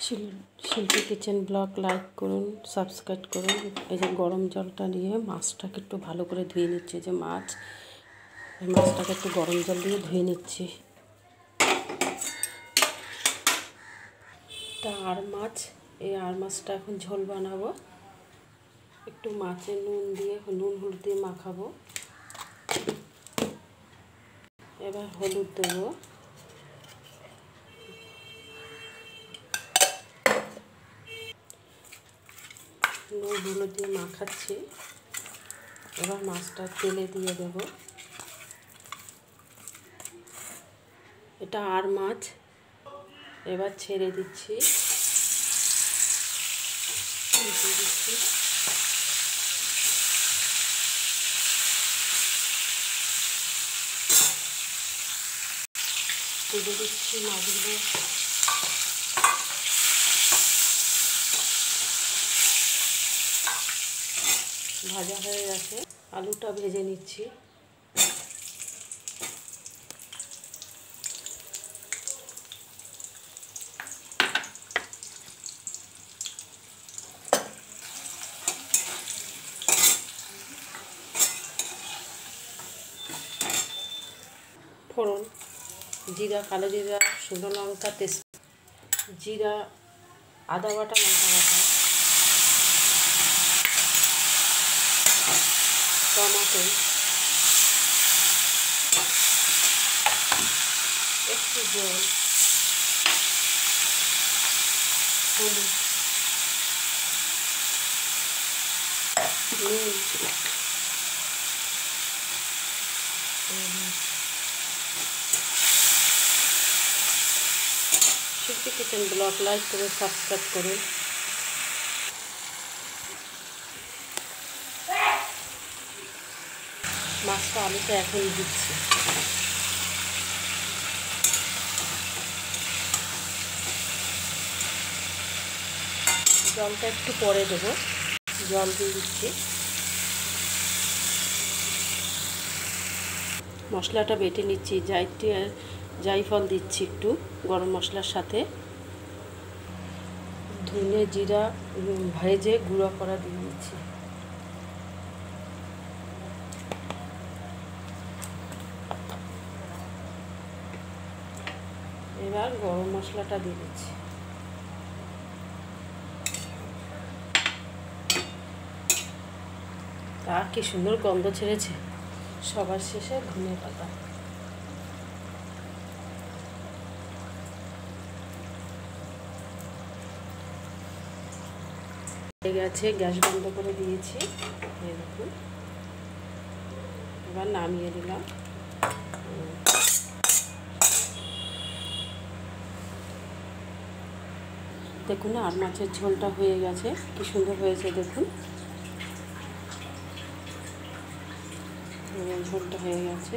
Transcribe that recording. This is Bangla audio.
শিল্পী কিচেন ব্লগ লাইক করুন, সাবস্ক্রাইব করুন। এই যে গরম জলটা নিয়ে মাছটাকে একটু ভালো করে ধুয়ে নিচ্ছি। যে এই মাছটাকে একটু গরম জল দিয়ে ধুয়ে নিচ্ছি। তা এই আর মাছটা এখন ঝোল বানাবো। একটু মাছে নুন হলুদ দিয়ে মাখাবো। এবার হলুদ দেবো, নুন হলুদ দিয়ে মাখাচ্ছি। এবার মাছটা তেলে দিয়ে দেব। এটা আর মাছ, এবার ছেড়ে দিচ্ছি। তুলে দিচ্ছি মাছগুলো। ভাজা হয়ে গেছে, আলুটা ভেজে নিচ্ছি। ফোড়ন, জিরা, কালো জিরা, শুকনো লঙ্কা, জিরা, আদা বাটা, লঙ্কা বাটা, টমেটো, একটু জল, হলুদ, নুন, শিল্পী কিচেন ব্লগ লাইক করে সাবস্ক্রাইব করুন। মাছটা আলুটা এখন দিচ্ছি। জলটা একটু পরে দেবো, জল দিয়ে দিচ্ছি। মশলাটা বেটে নিচ্ছি। জায়ফল দিচ্ছি একটু গরম মশলার সাথে। ধনে জিরা ভেজে গুঁড়ো করা দিয়ে দিচ্ছি। এবার গরম মশলাটা দিয়ে দিচ্ছি। তা কি সুন্দর গন্ধ ছেড়েছে। সবার শেষে ধনে পাতা। হয়ে গেছে, গ্যাস বন্ধ করে দিয়েছি। দেখুন, এবার নামিয়ে দিলাম। দেখুন আর মাছের ঝোলটা হয়ে গেছে, কি সুন্দর হয়েছে দেখুন। ঝোলটা হয়ে গেছে।